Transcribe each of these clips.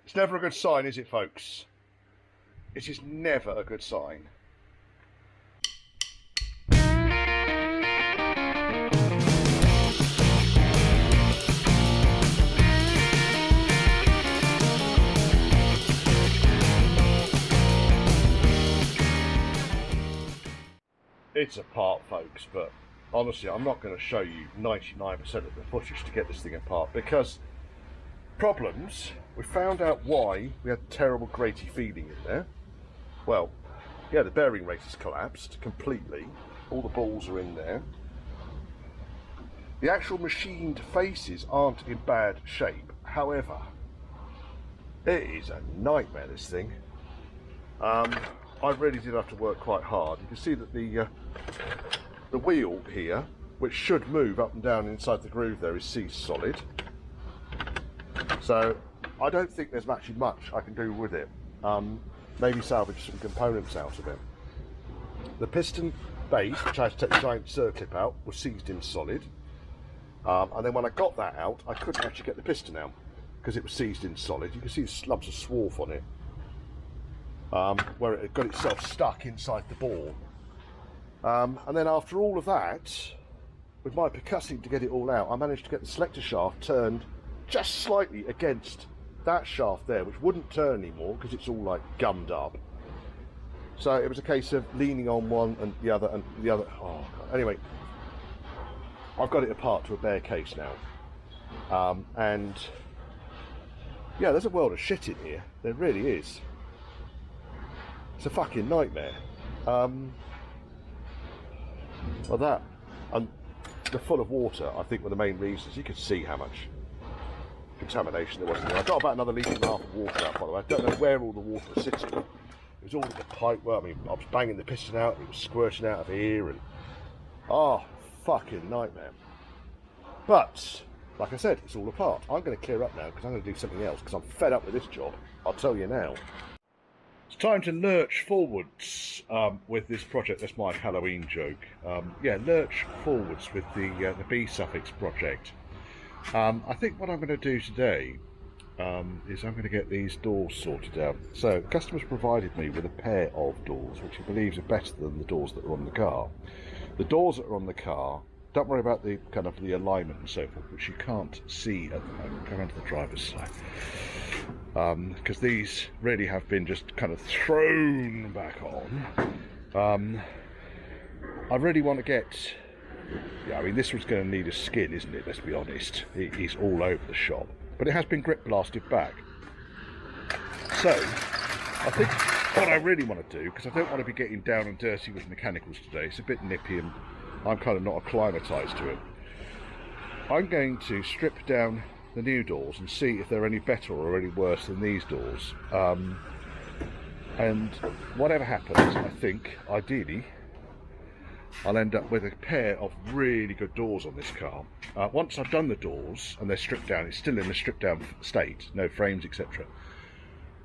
It's never a good sign, is it, folks? It is never a good sign. It's apart, folks, but honestly, I'm not going to show you 99% of the footage to get this thing apart because problems. We found out why we had terrible graty feeling in there. Well, yeah, the bearing rate has collapsed completely. All the balls are in there. The actual machined faces aren't in bad shape. However, it is a nightmare, this thing. I really did have to work quite hard. You can see that the wheel here, which should move up and down inside the groove there, is seized solid. So I don't think there's actually much I can do with it. Maybe salvage some components out of it. The piston base, which I had to take the giant circlip out, was seized in solid. And then when I got that out, I couldn't actually get the piston out because it was seized in solid. You can see the lumps of swarf on it. Where it had got itself stuck inside the ball. And then after all of that, with my percussing to get it all out, I managed to get the selector shaft turned just slightly against that shaft there, which wouldn't turn anymore because it's all like gummed up. So it was a case of leaning on one and the other and the other. Oh God. Anyway, I've got it apart to a bare case now. And yeah, there's a world of shit in here. There really is. It's a fucking nightmare. Well, that and the full of water, I think, were the main reasons. You could see how much contamination there was in there. I got about another litre and a half of water out, by the way. I don't know where all the water was sitting. It was all in the pipe. Well, I mean, I was banging the piston out, it was squirting out of here, and oh, fucking nightmare. But like I said, it's all apart. I'm going to clear up now because I'm going to do something else because I'm fed up with this job. I'll tell you now. It's time to lurch forwards with this project. That's my Halloween joke. Yeah, lurch forwards with the B-suffix project. I think what I'm going to do today is I'm going to get these doors sorted out. So, customers provided me with a pair of doors, which he believes are better than the doors that are on the car. The doors that are on the car, don't worry about the kind of the alignment and so forth, which you can't see at the moment. Come onto the driver's side. Because these really have been just kind of thrown back on. I really want to get, yeah, I mean, this one's going to need a skin, isn't it? Let's be honest. It is all over the shop, but it has been grip blasted back. So I think what I really want to do, because I don't want to be getting down and dirty with mechanicals today, it's a bit nippy and I'm kind of not acclimatised to it. I'm going to strip down the new doors and see if they're any better or any worse than these doors. And whatever happens, I think, ideally, I'll end up with a pair of really good doors on this car. Once I've done the doors and they're stripped down, it's still in a stripped down state, no frames, etc.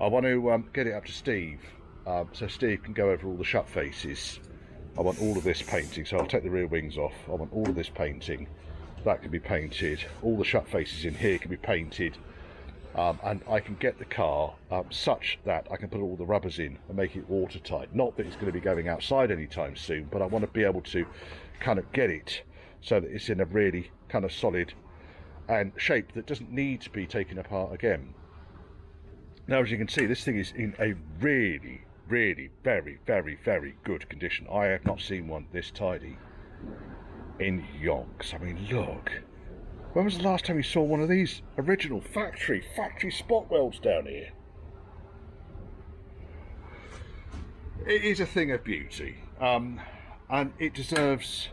I want to get it up to Steve, so Steve can go over all the shut faces. I want all of this painting, so I'll take the rear wings off. I want all of this painting. That can be painted. All the shut faces in here can be painted. And I can get the car such that I can put all the rubbers in and make it watertight. Not that it's going to be going outside anytime soon, but I want to be able to kind of get it so that it's in a really kind of solid and shape that doesn't need to be taken apart again. Now, as you can see, this thing is in a really, really very, very, very good condition. I have not seen one this tidy in yonks. I mean, look. When was the last time you saw one of these original factory spot welds down here? It is a thing of beauty, and it deserves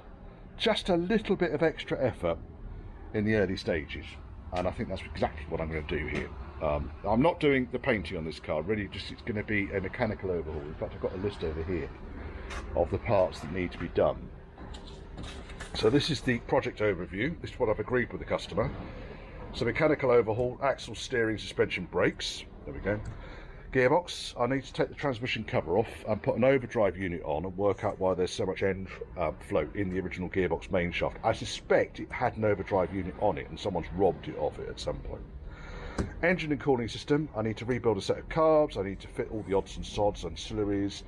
just a little bit of extra effort in the early stages, and I think that's exactly what I'm going to do here. I'm not doing the painting on this car, really just it's going to be a mechanical overhaul. In fact, I've got a list over here of the parts that need to be done. So this is the project overview. This is what I've agreed with the customer. So mechanical overhaul, axle, steering, suspension, brakes. There we go. Gearbox, I need to take the transmission cover off and put an overdrive unit on and work out why there's so much end flow in the original gearbox main shaft. I suspect it had an overdrive unit on it and someone's robbed it off it at some point. Engine and cooling system, I need to rebuild a set of carbs, I need to fit all the odds and sods, ancillaries.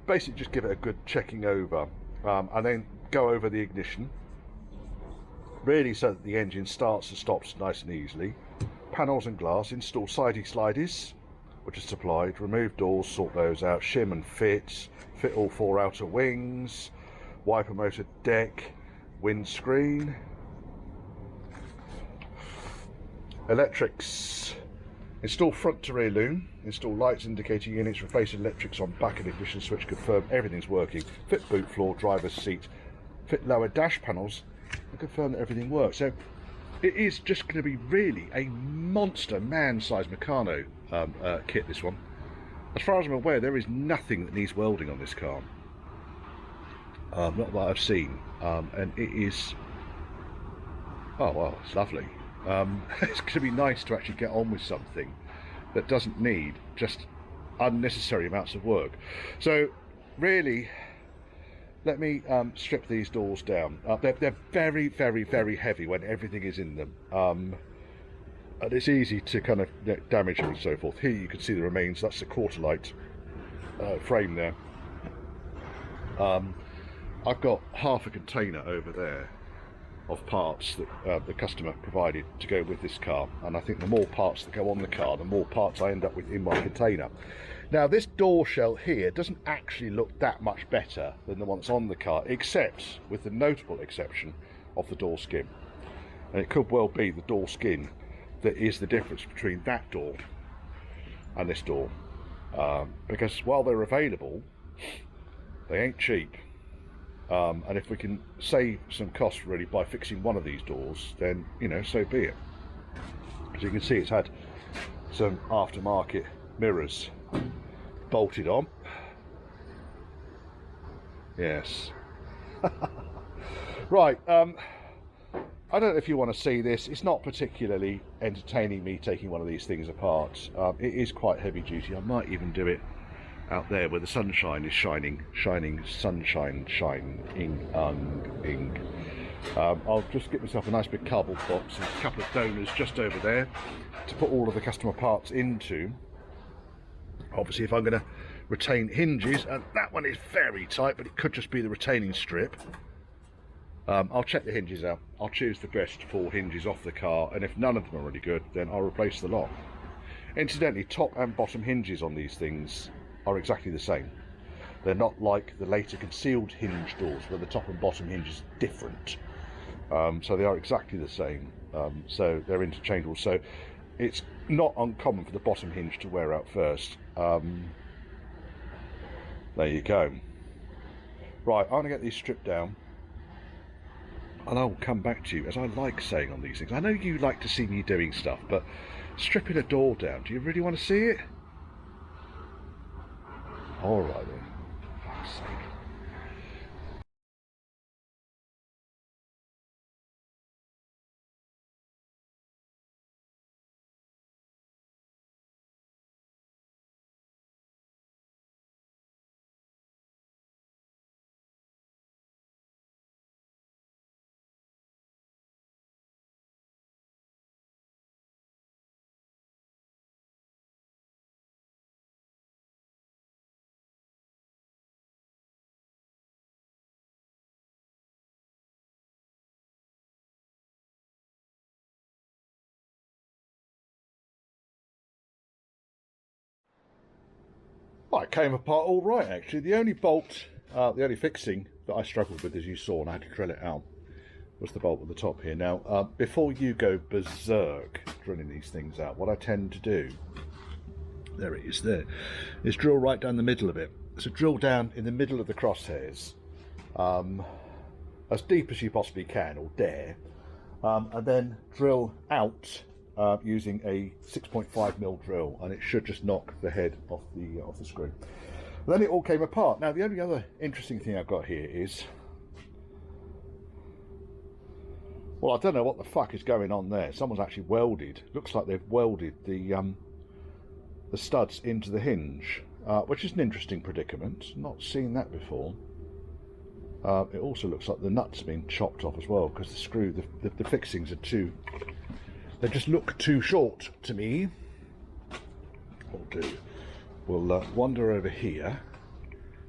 Basically just give it a good checking over, and then go over the ignition, really so that the engine starts and stops nice and easily. Panels and glass, install sidey slideys, which are supplied, remove doors, sort those out, shim and fit all 4 outer wings, wiper motor deck, windscreen. Electrics, install front to rear loom, install lights indicating units, replace electrics on back and ignition switch, confirm everything's working, fit boot floor, driver's seat, fit lower dash panels and confirm that everything works. So it is just going to be really a monster man-sized Meccano kit, this one. As far as I'm aware, there is nothing that needs welding on this car. Not that I've seen. And it is... oh, well, it's lovely. It's going to be nice to actually get on with something that doesn't need just unnecessary amounts of work. So, really, let me strip these doors down. They're very, very, very heavy when everything is in them. And it's easy to kind of damage them and so forth. Here you can see the remains. That's the quarter light frame there. I've got half a container over there of parts that the customer provided to go with this car, and I think the more parts that go on the car, the more parts I end up with in my container. Now this door shell here doesn't actually look that much better than the one that's on the car, except with the notable exception of the door skin. And it could well be the door skin that is the difference between that door and this door, because while they're available, they ain't cheap. And if we can save some costs really by fixing one of these doors, then, you know, so be it. As you can see, it's had some aftermarket mirrors bolted on. Yes. Right, I don't know if you want to see this. It's not particularly entertaining, me taking one of these things apart. It is quite heavy duty. I might even do it out there where the sunshine is shining, sunshine, shining. I'll just get myself a nice big cardboard box and a couple of donors just over there to put all of the customer parts into. Obviously, if I'm going to retain hinges, and that one is very tight, but it could just be the retaining strip. I'll check the hinges out. I'll choose the best 4 hinges off the car, and if none of them are really good, then I'll replace the lot. Incidentally, top and bottom hinges on these things are exactly the same. They're not like the later concealed hinge doors where the top and bottom hinge is different. So they are exactly the same. So they're interchangeable. So it's not uncommon for the bottom hinge to wear out first. There you go. Right, I'm going to get these stripped down, and I'll come back to you, as I like saying on these things. I know you like to see me doing stuff, but stripping a door down, do you really want to see it? Alright then. For fuck's sake. Well, it came apart all right, actually. The only bolt, the only fixing that I struggled with, as you saw, and I had to drill it out, was the bolt at the top here. Now, before you go berserk drilling these things out, what I tend to do, there it is there, is drill right down the middle of it. So drill down in the middle of the crosshairs, as deep as you possibly can, or dare, and then drill out using a 6.5mm drill, and it should just knock the head off the screw. Then it all came apart. Now, the only other interesting thing I've got here is, well, I don't know what the fuck is going on there. Someone's actually welded. Looks like they've welded the studs into the hinge, which is an interesting predicament. Not seen that before. It also looks like the nuts have been chopped off as well, because the screw, the fixings are too They just look too short to me. We'll do. We'll wander over here.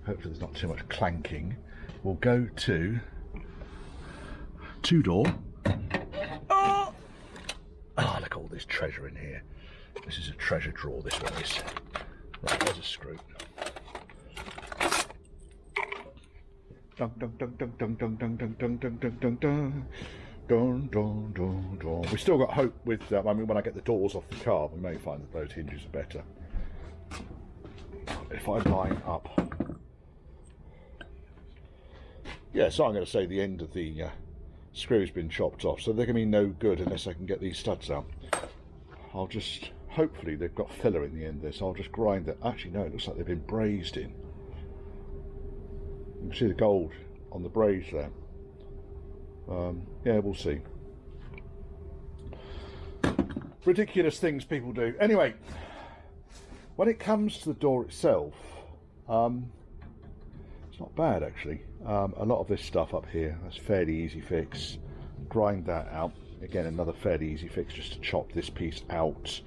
Hopefully there's not too much clanking. We'll go to two-door. Oh! Oh, look at all this treasure in here. This is a treasure drawer, this one is. Right, there's a screw. Dun dun dun dun dun dun dun dun dun dun dun dun dun. Dun, dun, dun, dun. We've still got hope with, I mean, when I get the doors off the car, we may find that those hinges are better. If I line up. Yeah, so I'm going to say the end of the screw's been chopped off, so they're going to be no good unless I can get these studs out. I'll just, hopefully they've got filler in the end of this, I'll just grind that. Actually no, it looks like they've been brazed in. You can see the gold on the braze there. Yeah, we'll see. Ridiculous things people do. Anyway, when it comes to the door itself, it's not bad actually. A lot of this stuff up here, that's fairly easy fix. Grind that out. Again, another fairly easy fix, just to chop this piece out.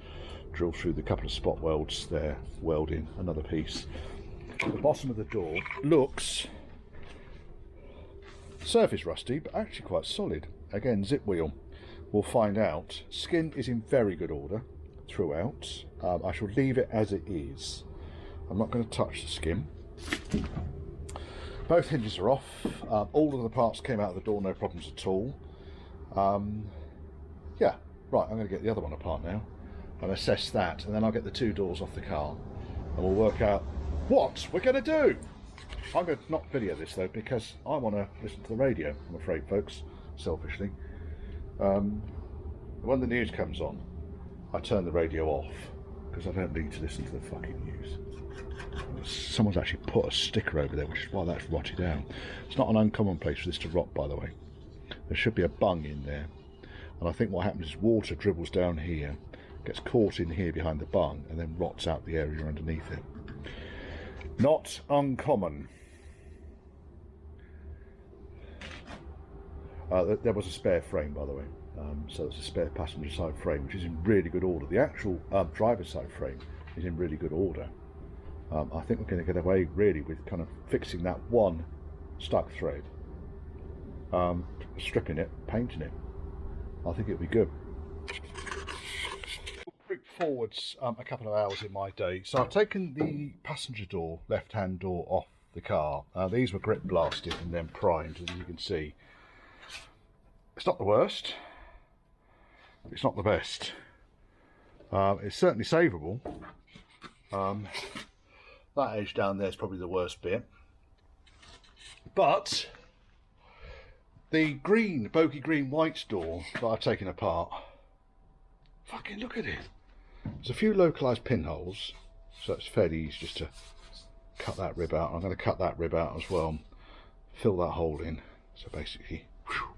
Drill through the couple of spot welds there, weld in another piece. The bottom of the door looks surface rusty, but actually quite solid. Again, zip wheel. We'll find out. Skin is in very good order throughout. I shall leave it as it is. I'm not going to touch the skin. Both hinges are off. All of the parts came out of the door, no problems at all. Yeah, right, I'm going to get the other one apart now and assess that, and then I'll get the two doors off the car and we'll work out what we're going to do. I'm going to not video this though, because I want to listen to the radio, I'm afraid, folks, selfishly. When the news comes on, I turn the radio off, because I don't need to listen to the fucking news. Someone's actually put a sticker over there, which is why that's rotted out. It's not an uncommon place for this to rot, by the way. There should be a bung in there. And I think what happens is water dribbles down here, gets caught in here behind the bung, and then rots out the area underneath it. Not uncommon. There was a spare frame, by the way. So it's a spare passenger side frame, which is in really good order. The actual driver's side frame is in really good order. I think we're going to get away really with kind of fixing that one stuck thread, stripping it, painting it. I think it'll be good. Quick forwards a couple of hours in my day. So I've taken the passenger door, left-hand door, off the car. These were grip blasted and then primed, as you can see. It's not the worst. It's not the best. It's certainly savable. That edge down there is probably the worst bit. But the green, bogey green white door that I've taken apart, fucking look at it. There's a few localised pinholes, so it's fairly easy just to cut that rib out. I'm going to cut that rib out as well, fill that hole in. So basically, whew,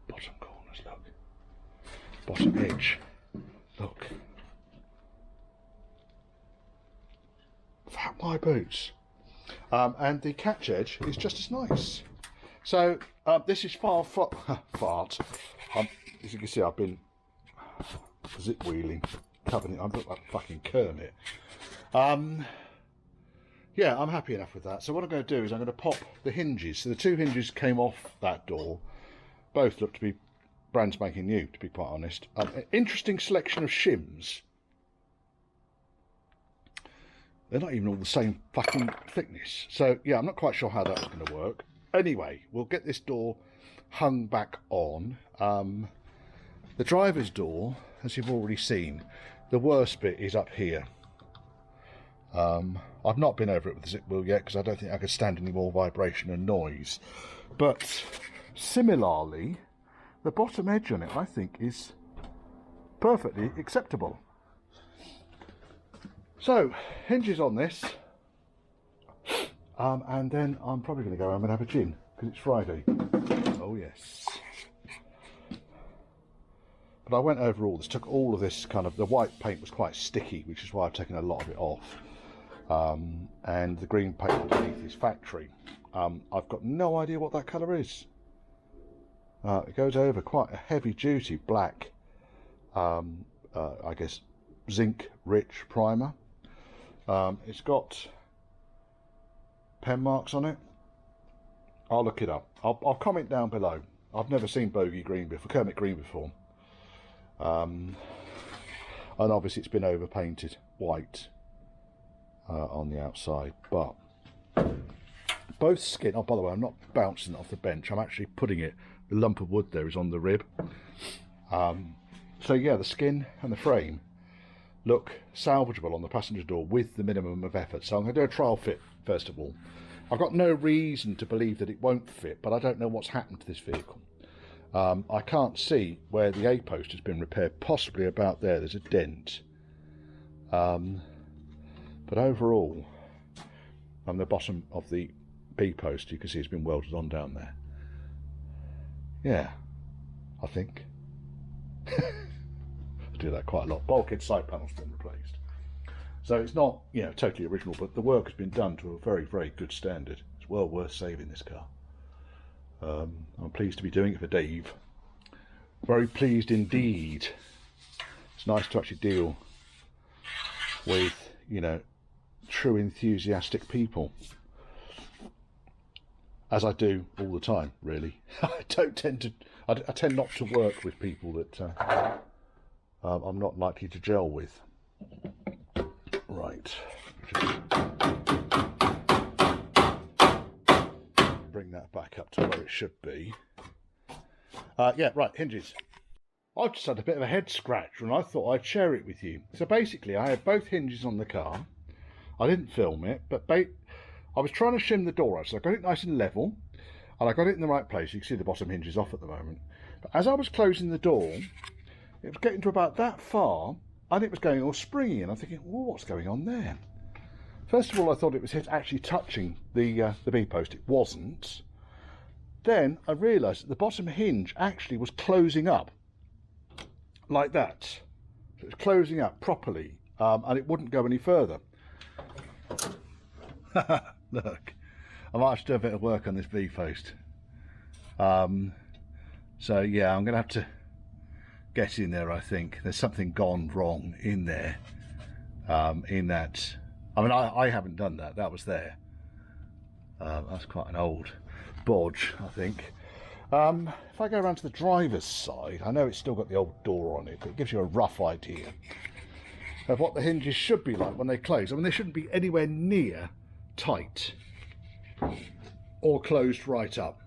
bottom corners, look. Bottom edge, look. That my boots. And the catch edge is just as nice. So this is fart. As you can see, I've been zip wheeling, covering it. I look like fucking Kermit. Yeah, I'm happy enough with that. So what I'm going to do is I'm going to pop the hinges. So the two hinges came off that door. Both look to be brand spanking new, to be quite honest. An interesting selection of shims. They're not even all the same fucking thickness. So yeah, I'm not quite sure how that's going to work. Anyway, we'll get this door hung back on. The driver's door, as you've already seen, the worst bit is up here. I've not been over it with the zip wheel yet because I don't think I could stand any more vibration and noise. But similarly, the bottom edge on it, I think, is perfectly acceptable. So, hinges on this, and then I'm probably going to go home and have a gin, because it's Friday. Oh yes. But I went over all this, took all of this kind of, the white paint was quite sticky, which is why I've taken a lot of it off. And the green paint underneath is factory. I've got no idea what that colour is. It goes over quite a heavy duty black I guess, zinc rich primer. It's got pen marks on it. I'll look it up. I'll comment down below. I've never seen Bogey Green before, Kermit Green before. And obviously it's been overpainted white on the outside. But both skin, oh, by the way, I'm not bouncing it off the bench. I'm actually putting it, the lump of wood there is on the rib. So yeah, the skin and the frame look salvageable on the passenger door with the minimum of effort. So I'm going to do a trial fit first of all. I've got no reason to believe that it won't fit, but I don't know what's happened to this vehicle. I can't see where the A post has been repaired, possibly about there, there's a dent. But overall, on the bottom of the B post, you can see it's been welded on down there. Yeah, I think. I do that quite a lot. Bulkhead side panel's been replaced. So it's not, you know, totally original, but the work has been done to a very, very good standard. It's well worth saving this car. I'm pleased to be doing it for Dave. Very pleased indeed. It's nice to actually deal with, you know, true enthusiastic people, as I do all the time, really. I tend not to work with people that I'm not likely to gel with. Right. Bring that back up to where it should be. Yeah, right, hinges. I've just had a bit of a head scratch and I thought I'd share it with you. So basically I had both hinges on the car. I didn't film it, but I was trying to shim the door out, so I got it nice and level and I got it in the right place. You can see the bottom hinge is off at the moment. But as I was closing the door, it was getting to about that far and it was going all springy, and I'm thinking, well, what's going on there? First of all, I thought it was actually touching the B post. It wasn't. Then I realised that the bottom hinge actually was closing up like that. So it was closing up properly, and it wouldn't go any further. Look, I might have to do a bit of work on this B post. So yeah, I'm going to have to get in there. I think there's something gone wrong in there. In that, I mean, I haven't done that. That was there. That's quite an old bodge, I think. If I go around to the driver's side, I know it's still got the old door on it, but it gives you a rough idea of what the hinges should be like when they close. I mean, they shouldn't be anywhere near tight or closed right up.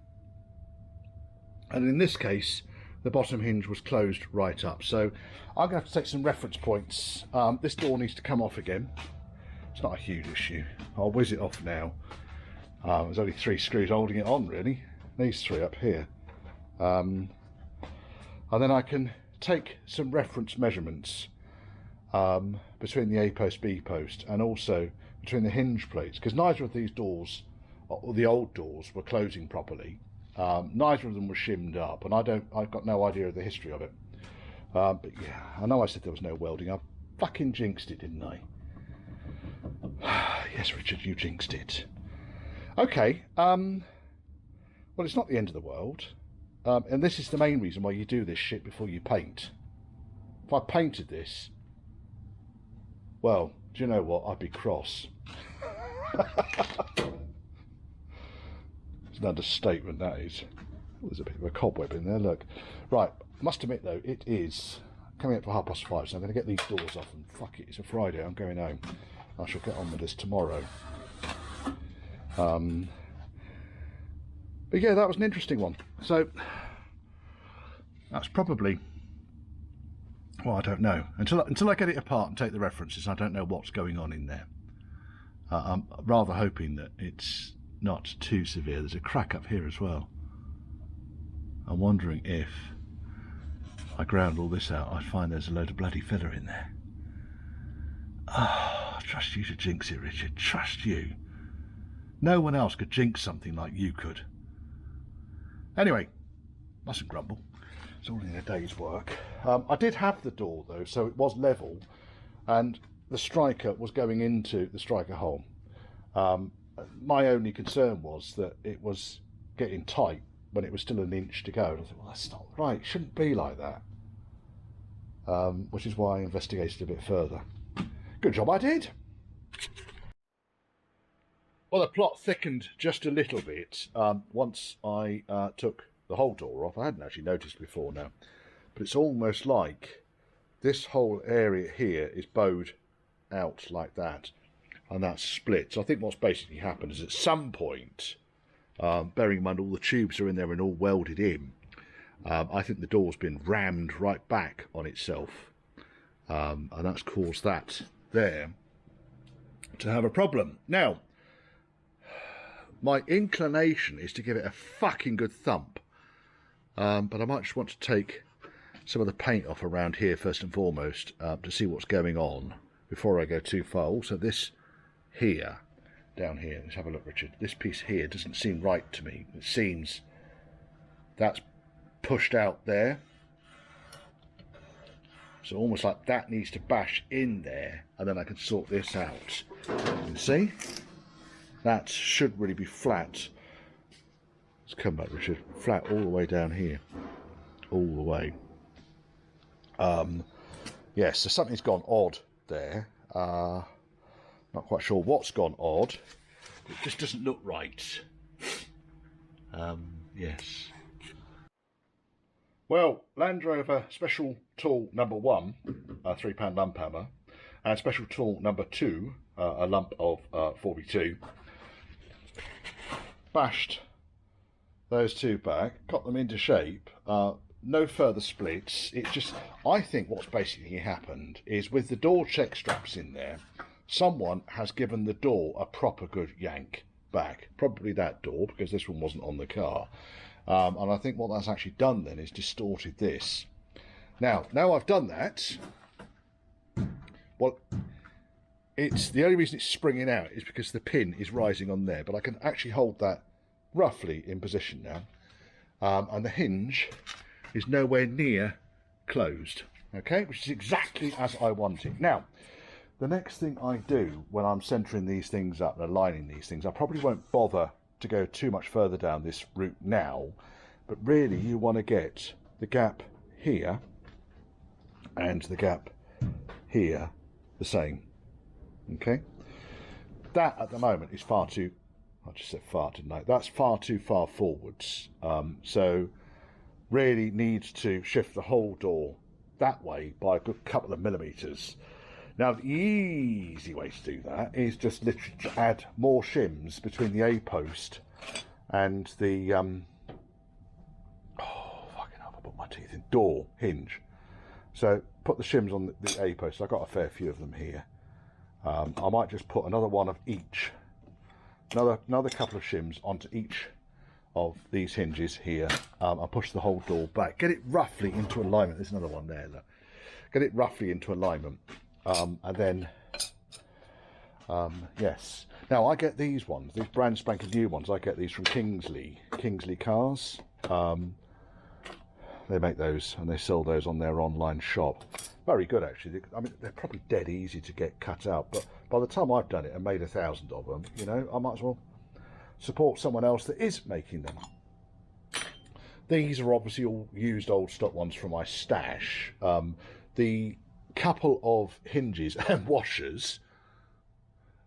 And in this case, the bottom hinge was closed right up. So I'm going to have to take some reference points. This door needs to come off again. It's not a huge issue. I'll whiz it off now. There's only 3 screws holding it on, really. These 3 up here. And then I can take some reference measurements between the A post, B post, and also between the hinge plates, because neither of these doors, or the old doors, were closing properly. Neither of them were shimmed up, and I've got no idea of the history of it. But yeah, I know I said there was no welding. I fucking jinxed it, didn't I? Yes, Richard, you jinxed it. Okay, well, it's not the end of the world, and this is the main reason why you do this shit before you paint. If I painted this, well, do you know what? I'd be cross. It's an understatement, that is. There's a bit of a cobweb in there, look. Right, I must admit though, it is coming up for 5:30, so I'm going to get these doors off, and fuck it, it's a Friday, I'm going home. I shall get on with this tomorrow. But yeah, that was an interesting one. So that's probably, well, I don't know. Until I get it apart and take the references, I don't know what's going on in there. I'm rather hoping that it's not too severe. There's a crack up here as well. I'm wondering if I ground all this out, I'd find there's a load of bloody filler in there. Oh, I trust you to jinx it, Richard. Trust you. No one else could jinx something like you could. Anyway, mustn't grumble. It's all in a day's work. I did have the door though, so it was level, and the striker was going into the striker hole. My only concern was that it was getting tight when it was still an inch to go. And I thought, well, that's not right. It shouldn't be like that. which is why I investigated a bit further. Good job I did. Well, the plot thickened just a little bit once I took the whole door off. I hadn't actually noticed before now, but it's almost like this whole area here is bowed out like that, and that's split. So I think what's basically happened is at some point, bearing in mind all the tubes are in there and all welded in, I think the door's been rammed right back on itself, and that's caused that there to have a problem. Now, my inclination is to give it a fucking good thump, but I might just want to take some of the paint off around here first and foremost to see what's going on before I go too far. Also, this here, down here, let's have a look, Richard. This piece here doesn't seem right to me. It seems that's pushed out there, so almost like that needs to bash in there, and then I can sort this out. You see, that should really be flat. Let's come back, Richard. Flat all the way down here, all the way. Yes, so something's gone odd there. Not quite sure what's gone odd. It just doesn't look right. Yes. Well, Land Rover Special Tool number 1, a £3 lump hammer, and Special Tool number 2, a lump of 42. Bashed those two back, got them into shape. No further splits. It's just, I think what's basically happened is with the door check straps in there, someone has given the door a proper good yank back. Probably that door, because this one wasn't on the car. And I think what that's actually done then is distorted this. Now I've done that, well, it's the only reason it's springing out is because the pin is rising on there, but I can actually hold that roughly in position now. And the hinge is nowhere near closed, okay, which is exactly as I want it. Now, the next thing I do when I'm centering these things up and aligning these things, I probably won't bother to go too much further down this route now, but really you want to get the gap here and the gap here the same, okay? That at the moment is far too, I just said far, didn't I? That's far too far forwards, so really needs to shift the whole door that way by a good couple of millimeters. Now, the easy way to do that is just literally to add more shims between the A post and the fucking hell, I put my teeth in, door hinge. So put the shims on the A post. I've got a fair few of them here. I might just put another one of each, another couple of shims onto each of these hinges here. I'll push the whole door back, get it roughly into alignment. There's another one there, look. Get it roughly into alignment, and then yes, now I get these ones, these brand spanking new ones. I get these from Kingsley cars. They make those and they sell those on their online shop. Very good, actually. I mean, they're probably dead easy to get cut out, but by the time I've done it and made 1,000 of them, you know, I might as well support someone else that is making them. These are obviously all used old stock ones from my stash. The couple of hinges and washers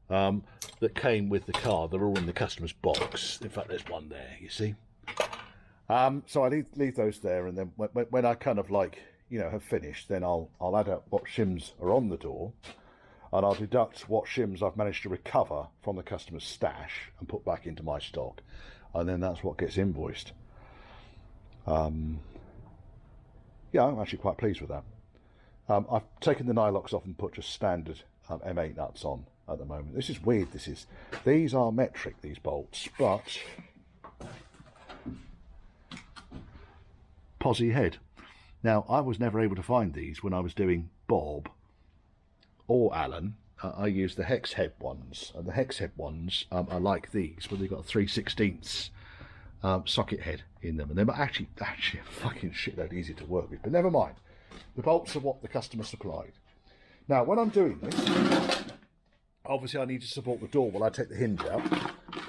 that came with the car, they're all in the customer's box. In fact, there's one there, you see. So I leave those there, and then when I kind of like, you know, have finished, then I'll add up what shims are on the door, and I'll deduct what shims I've managed to recover from the customer's stash and put back into my stock, and then that's what gets invoiced. Yeah, I'm actually quite pleased with that. I've taken the nylocks off and put just standard M8 nuts on at the moment. This is weird, these are metric, these bolts, but posi head. Now, I was never able to find these when I was doing Bob or Alan. I used the hex head ones, and the hex head ones are like these, where they've got a 3/16 socket head in them, and they're actually a fucking shitload easier to work with, but never mind. The bolts are what the customer supplied. Now, when I'm doing this, obviously I need to support the door while I take the hinge out.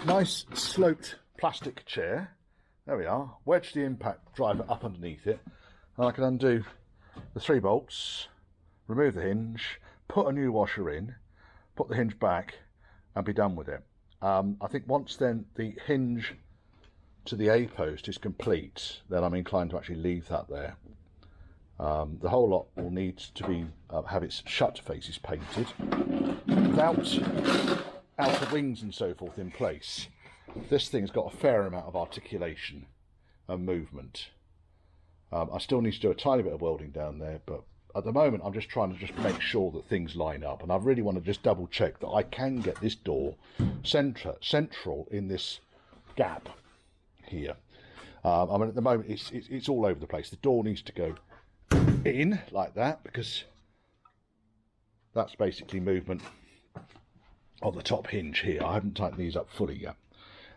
Nice sloped plastic chair. There we are. Wedge the impact driver up underneath it, and I can undo the 3 bolts, remove the hinge, put a new washer in, put the hinge back, and be done with it. I think once then the hinge to the A-post is complete, then I'm inclined to actually leave that there. The whole lot will need to be have its shut faces painted. Without outer wings and so forth in place, this thing's got a fair amount of articulation and movement. I still need to do a tiny bit of welding down there, but at the moment I'm just trying to just make sure that things line up, and I really want to just double check that I can get this door central in this gap here. I mean, at the moment it's all over the place. The door needs to go in like that, because that's basically movement on the top hinge here. I haven't tightened these up fully yet,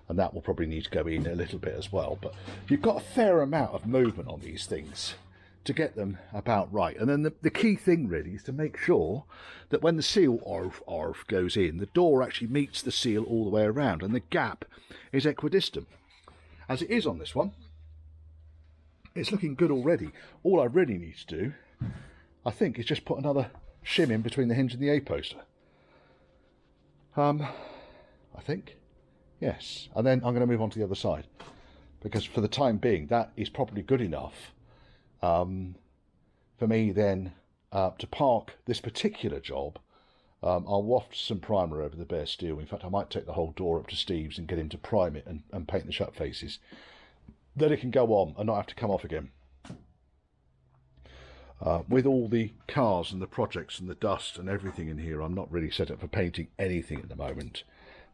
and that will probably need to go in a little bit as well. But you've got a fair amount of movement on these things to get them about right. And then the key thing really is to make sure that when the seal orf goes in, the door actually meets the seal all the way around, and the gap is equidistant, as it is on this one. It's looking good already. All I really need to do, I think, is just put another shim in between the hinge and the A-post. I think, yes. And then I'm going to move on to the other side, because for the time being, that is probably good enough for me then to park this particular job. I'll waft some primer over the bare steel. In fact, I might take the whole door up to Steve's and get him to prime it and paint the shut faces. Then it can go on and not have to come off again. With all the cars and the projects and the dust and everything in here, I'm not really set up for painting anything at the moment.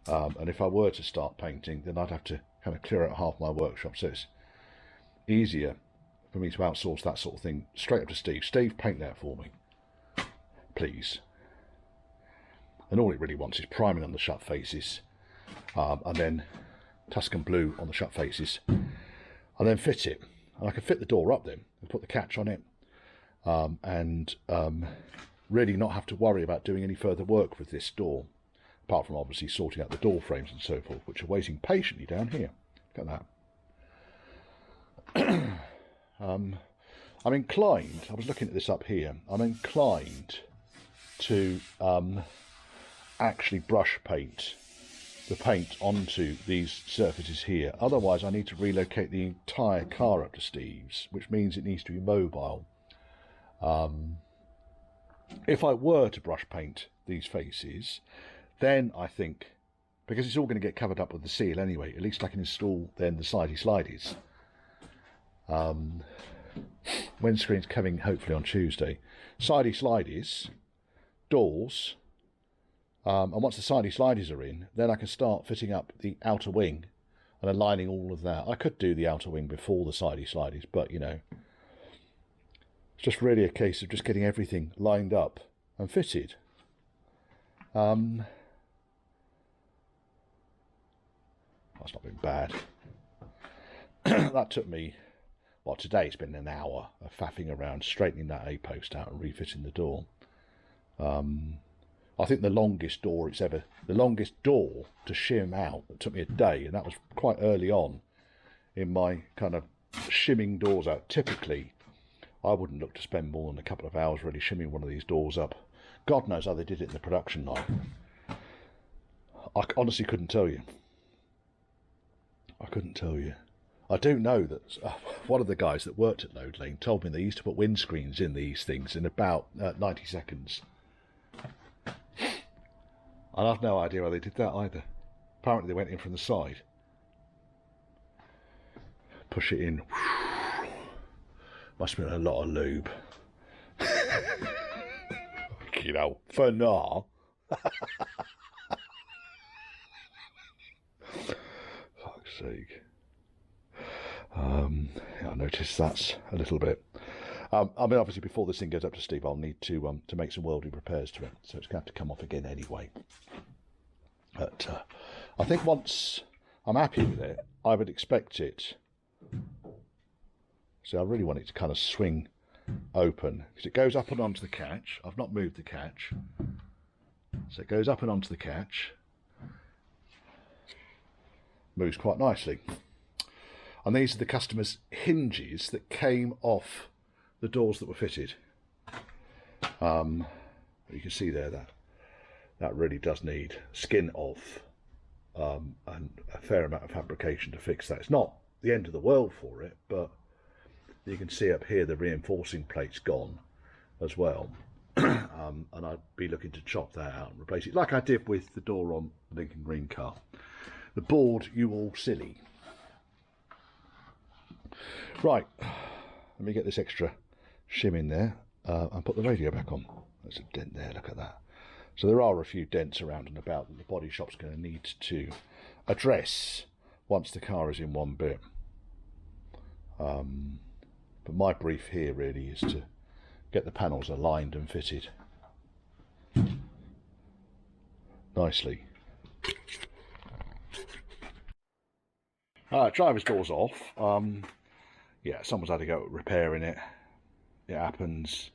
And if I were to start painting, then I'd have to kind of clear out half my workshop. So it's easier for me to outsource that sort of thing straight up to Steve. Steve, paint that for me, please. And all it really wants is priming on the shut faces, and then Tuscan blue on the shut faces, and then fit it. And I can fit the door up then and put the catch on it, and really not have to worry about doing any further work with this door, apart from obviously sorting out the door frames and so forth, which are waiting patiently down here. Look at that. I'm inclined, I was looking at this up here, I'm inclined to actually brush paint the paint onto these surfaces here. Otherwise I need to relocate the entire car up to Steve's, which means it needs to be mobile. If I were to brush paint these faces, then I think, because it's all going to get covered up with the seal anyway, at least I can install then the slidey-slidies. Windscreen's coming hopefully on Tuesday. Sidey-slidies, doors, and once the sidey-slidies are in, then I can start fitting up the outer wing and aligning all of that. I could do the outer wing before the sidey-slidies, but you know, it's just really a case of just getting everything lined up and fitted. That's not been bad. That took me, well, today it's been an hour of faffing around, straightening that A-post out and refitting the door. I think the longest door to shim out, it took me a day, and that was quite early on in my kind of shimming doors out. Typically, I wouldn't look to spend more than a couple of hours really shimming one of these doors up. God knows how they did it in the production line. I honestly couldn't tell you. I couldn't tell you. I do know that one of the guys that worked at Load Lane told me they used to put windscreens in these things in about 90 seconds. And I've no idea how they did that either. Apparently they went in from the side. Push it in. Must have been a lot of lube. You know, for now. Fuck's sake. I noticed that's a little bit. I mean, obviously, before this thing goes up to Steve, I'll need to make some welding repairs to it, so it's going to have to come off again anyway. But I think once I'm happy with it, I would expect it. So I really want it to kind of swing open, because it goes up and onto the catch. I've not moved the catch, so it goes up and onto the catch. Moves quite nicely. And these are the customer's hinges that came off the doors that were fitted. You can see there that really does need skin off and a fair amount of fabrication to fix that. It's not the end of the world for it, but you can see up here the reinforcing plate's gone as well. And I'd be looking to chop that out and replace it like I did with the door on the Lincoln Green car. The board, you all silly. Right, let me get this extra shim in there and put the radio back on. There's a dent there, look at that. So there are a few dents around and about that the body shop's going to need to address once the car is in one bit. But my brief here really is to get the panels aligned and fitted nicely. Driver's door's off. Yeah, someone's had to go repairing it. It happens.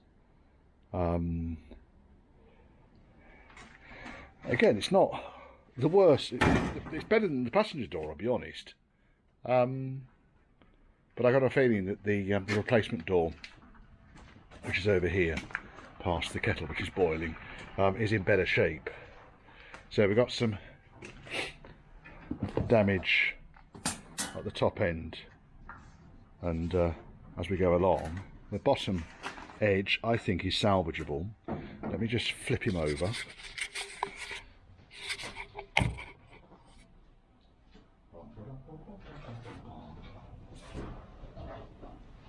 Again, it's not the worst. It's better than the passenger door, I'll be honest. But I got a feeling that the replacement door, which is over here, past the kettle, which is boiling, is in better shape. So we've got some damage at the top end, and as we go along, the bottom edge I think is salvageable. Let me just flip him over.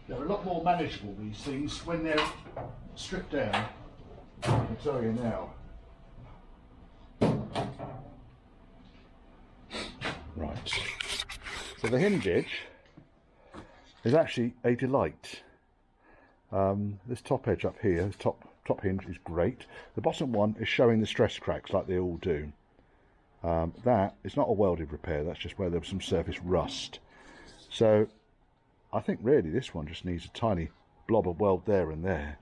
They're a lot more manageable, these things, when they're stripped down. I can tell you now. Right. So the hinge edge is actually a delight. This top edge up here, this top hinge is great. The bottom one is showing the stress cracks like they all do. That is not a welded repair, that's just where there was some surface rust. So I think really this one just needs a tiny blob of weld there and there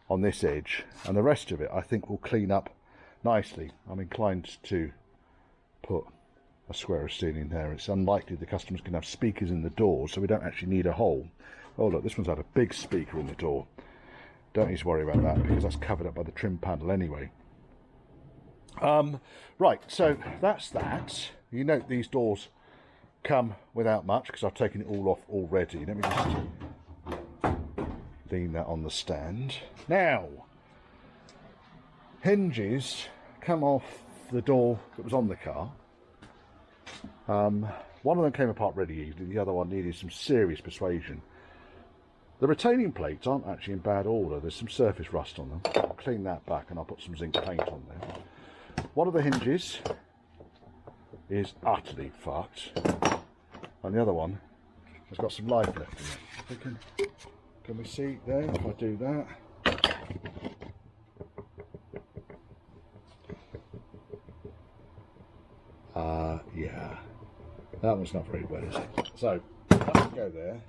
on this edge, and the rest of it I think will clean up nicely. I'm inclined to put a square of steel in there. It's unlikely the customers can have speakers in the door, so we don't actually need a hole. Oh look, this one's had a big speaker in the door. Don't need to worry about that because that's covered up by the trim panel anyway. Right, so that's that. You note these doors come without much because I've taken it all off already. Let me just lean that on the stand. Now, hinges come off the door that was on the car. One of them came apart really easily, the other one needed some serious persuasion. The retaining plates aren't actually in bad order. There's some surface rust on them. I'll clean that back and I'll put some zinc paint on there. One of the hinges is utterly fucked, and the other one has got some life left in it. Can we see there if I do that? Yeah, that one's not very well, is it? So that can go there.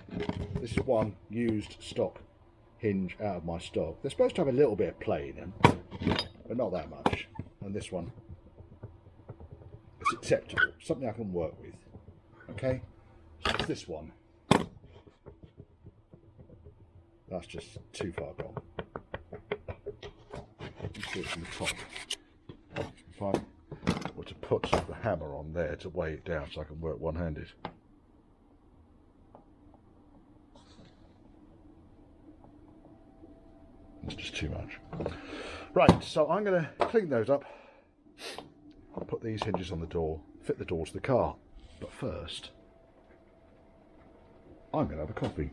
This is one used stock hinge out of my stock. They're supposed to have a little bit of play in them, but not that much. And this one is acceptable, something I can work with. Okay, so it's this one. That's just too far gone. Let's do it from the top. If I were to put the hammer on there to weigh it down so I can work one-handed. It's just too much. Right, so I'm going to clean those up. I'll put these hinges on the door, fit the door to the car. But first, I'm going to have a coffee.